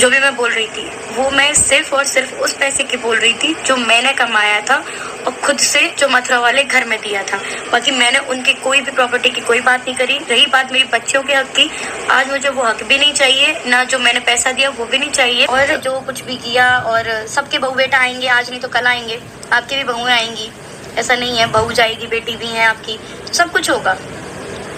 जो भी मैं बोल रही थी वो मैं सिर्फ और सिर्फ उस पैसे की बोल रही थी जो मैंने कमाया था और खुद से जो मथुरा वाले घर में दिया था। बाकी मैंने उनकी कोई भी प्रॉपर्टी की कोई बात नहीं करी। रही बात मेरी बच्चियों के हक की, आज मुझे वो हक भी नहीं चाहिए, ना जो मैंने पैसा दिया वो भी नहीं चाहिए। और जो कुछ भी किया, और सबके बहू बेटा आएंगे, आज नहीं तो कल आएंगे, आपकी भी बहुएं आएंगी, ऐसा नहीं है, बहू जाएगी, बेटी भी है आपकी, तो सब कुछ होगा।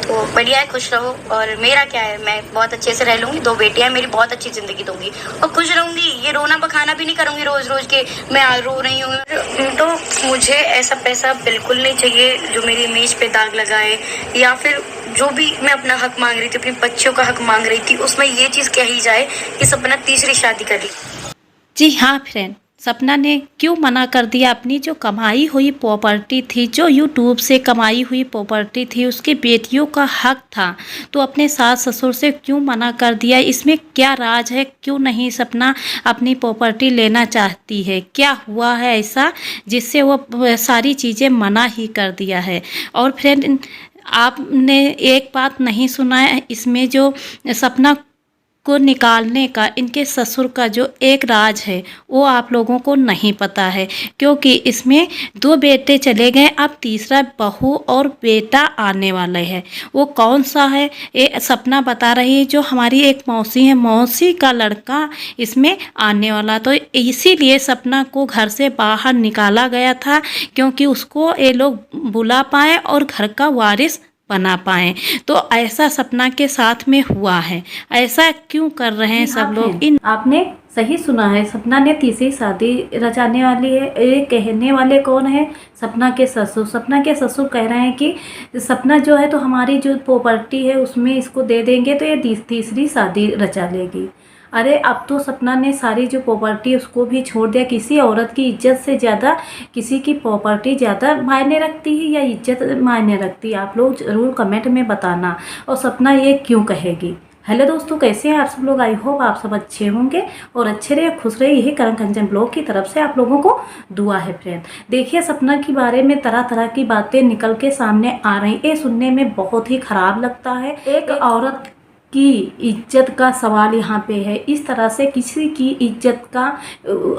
तो बढ़िया है, खुश रहो। और मेरा क्या है, मैं बहुत अच्छे से रह लूँगी, 2 बेटियां, मेरी बहुत अच्छी ज़िंदगी दूंगी और खुश रहूँगी। ये रोना बखाना भी नहीं करूँगी रोज़ रोज़ के मैं आज रो रही हूँ। तो मुझे ऐसा पैसा बिल्कुल नहीं चाहिए जो मेरी इमेज पे दाग लगाए, या फिर जो भी मैं अपना हक मांग रही थी, अपनी बच्चियों का हक मांग रही थी, उसमें ये चीज़ कही जाए कि सपना तीसरी शादी कर ली। जी हाँ फ्रेंड, सपना ने क्यों मना कर दिया? अपनी जो कमाई हुई प्रॉपर्टी थी, जो यूट्यूब से कमाई हुई प्रॉपर्टी थी, उसके बेटियों का हक था, तो अपने सास ससुर से क्यों मना कर दिया? इसमें क्या राज है? क्यों नहीं सपना अपनी प्रॉपर्टी लेना चाहती है? क्या हुआ है ऐसा जिससे वो सारी चीज़ें मना ही कर दिया है? और फ्रेंड, आपने एक बात नहीं सुना है इसमें, जो सपना को निकालने का इनके ससुर का जो एक राज है वो आप लोगों को नहीं पता है, क्योंकि इसमें 2 बेटे चले गए, अब तीसरा बहू और बेटा आने वाले हैं। वो कौन सा है ये सपना बता रही है, जो हमारी एक मौसी है, मौसी का लड़का इसमें आने वाला। तो इसीलिए सपना को घर से बाहर निकाला गया था, क्योंकि उसको ये लोग बुला पाए और घर का वारिस बना पाए। तो ऐसा सपना के साथ में हुआ है। ऐसा क्यों कर रहे हैं सब लोग? इन आपने सही सुना है, सपना ने तीसरी शादी रचाने वाली है। ये कहने वाले कौन है? सपना के ससुर। सपना के ससुर कह रहे हैं कि सपना जो है तो हमारी जो प्रॉपर्टी है उसमें इसको दे देंगे तो ये तीसरी शादी रचा लेगी। अरे अब तो सपना ने सारी जो प्रॉपर्टी उसको भी छोड़ दिया। किसी औरत की इज्जत से ज़्यादा किसी की प्रॉपर्टी ज़्यादा मायने रखती है या इज्जत मायने रखती है? आप लोग ज़रूर कमेंट में बताना। और सपना ये क्यों कहेगी? हेलो दोस्तों, कैसे हैं आप सब लोग? आई होप आप सब अच्छे होंगे और अच्छे रहे, खुश रहे, यही करण कंचन ब्लॉग की तरफ से आप लोगों को दुआ है फ्रेंड। देखिए, सपना के बारे में तरह तरह की बातें निकल के सामने आ रही, ये सुनने में बहुत ही खराब लगता है। एक औरत की इज्जत का सवाल यहाँ पे है। इस तरह से किसी की इज्जत का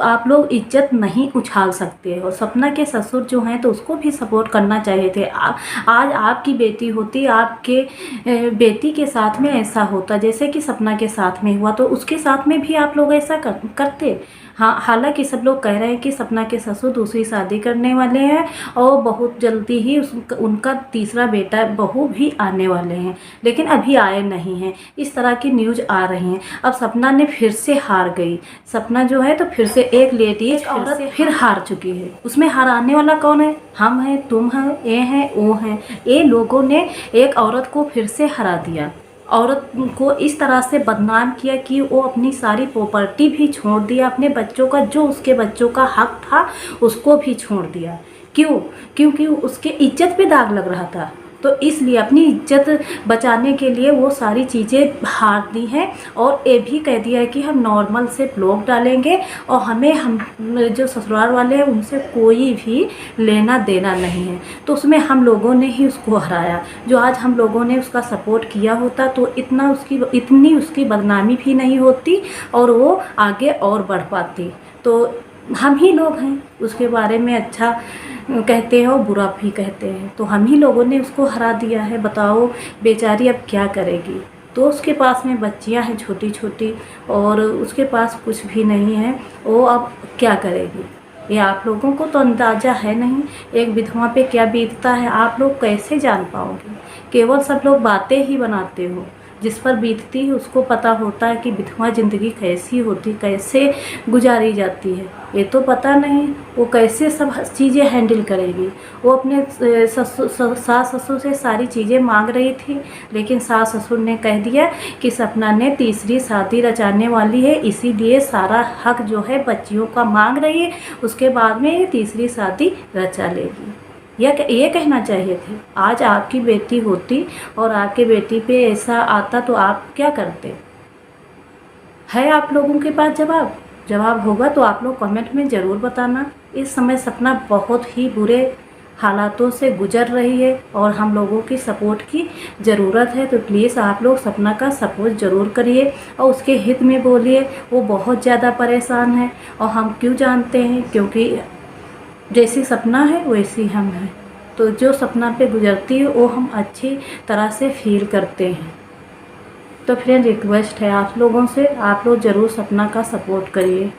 आप लोग इज्जत नहीं उछाल सकते हो। सपना के ससुर जो हैं तो उसको भी सपोर्ट करना चाहिए थे। आज आपकी बेटी होती, आपके बेटी के साथ में ऐसा होता जैसे कि सपना के साथ में हुआ, तो उसके साथ में भी आप लोग ऐसा करते। हाँ, हालांकि सब लोग कह रहे हैं कि सपना के ससुर दूसरी शादी करने वाले हैं और बहुत जल्दी ही उनका तीसरा बेटा बहू भी आने वाले हैं, लेकिन अभी आए नहीं हैं। इस तरह की न्यूज़ आ रही हैं। अब सपना ने फिर से हार गई। सपना जो है तो फिर से एक लेडीज औरत फिर हार चुकी है। उसमें हारने वाला कौन है? हम हैं, तुम हैं, ये हैं, वो हैं। ये लोगों ने एक औरत को फिर से हरा दिया। औरत को इस तरह से बदनाम किया कि वो अपनी सारी प्रॉपर्टी भी छोड़ दिया, अपने बच्चों का जो उसके बच्चों का हक था उसको भी छोड़ दिया। क्यों? क्योंकि उसके इज्जत पे दाग लग रहा था, तो इसलिए अपनी इज्जत बचाने के लिए वो सारी चीज़ें हार दी हैं। और ये भी कह दिया है कि हम नॉर्मल से ब्लॉग डालेंगे और हम जो ससुराल वाले हैं उनसे कोई भी लेना देना नहीं है। तो उसमें हम लोगों ने ही उसको हराया। जो आज हम लोगों ने उसका सपोर्ट किया होता तो इतनी उसकी बदनामी भी नहीं होती और वो आगे और बढ़ पाती। तो हम ही लोग हैं उसके बारे में अच्छा कहते हैं और बुरा भी कहते हैं, तो हम ही लोगों ने उसको हरा दिया है। बताओ बेचारी अब क्या करेगी? तो उसके पास में बच्चियां हैं छोटी छोटी और उसके पास कुछ भी नहीं है, वो अब क्या करेगी? ये आप लोगों को तो अंदाज़ा है नहीं एक विधवा पे क्या बीतता है। आप लोग कैसे जान पाओगे? केवल सब लोग बातें ही बनाते हो, जिस पर बीतती है उसको पता होता है कि विधवा ज़िंदगी कैसी होती, कैसे गुजारी जाती है। ये तो पता नहीं वो कैसे सब चीज़ें हैंडल करेगी। वो अपने सास ससुर से सारी चीज़ें मांग रही थी, लेकिन सास ससुर ने कह दिया कि सपना ने तीसरी शादी रचाने वाली है, इसीलिए सारा हक जो है बच्चियों का मांग रही है, उसके बाद में ये तीसरी शादी रचा लेगी। ये कहना चाहिए थे। आज आपकी बेटी होती और आपके बेटी पे ऐसा आता तो आप क्या करते? है आप लोगों के पास जवाब होगा तो आप लोग कमेंट में ज़रूर बताना। इस समय सपना बहुत ही बुरे हालातों से गुजर रही है और हम लोगों की सपोर्ट की ज़रूरत है। तो प्लीज़ आप लोग सपना का सपोर्ट ज़रूर करिए और उसके हित में बोलिए। वो बहुत ज़्यादा परेशान है और हम क्यों जानते हैं, क्योंकि जैसी सपना है वैसी हम हैं। तो जो सपना पे गुजरती है वो हम अच्छी तरह से फील करते हैं। तो फ्रेंड, रिक्वेस्ट है आप लोगों से, आप लोग ज़रूर सपना का सपोर्ट करिए।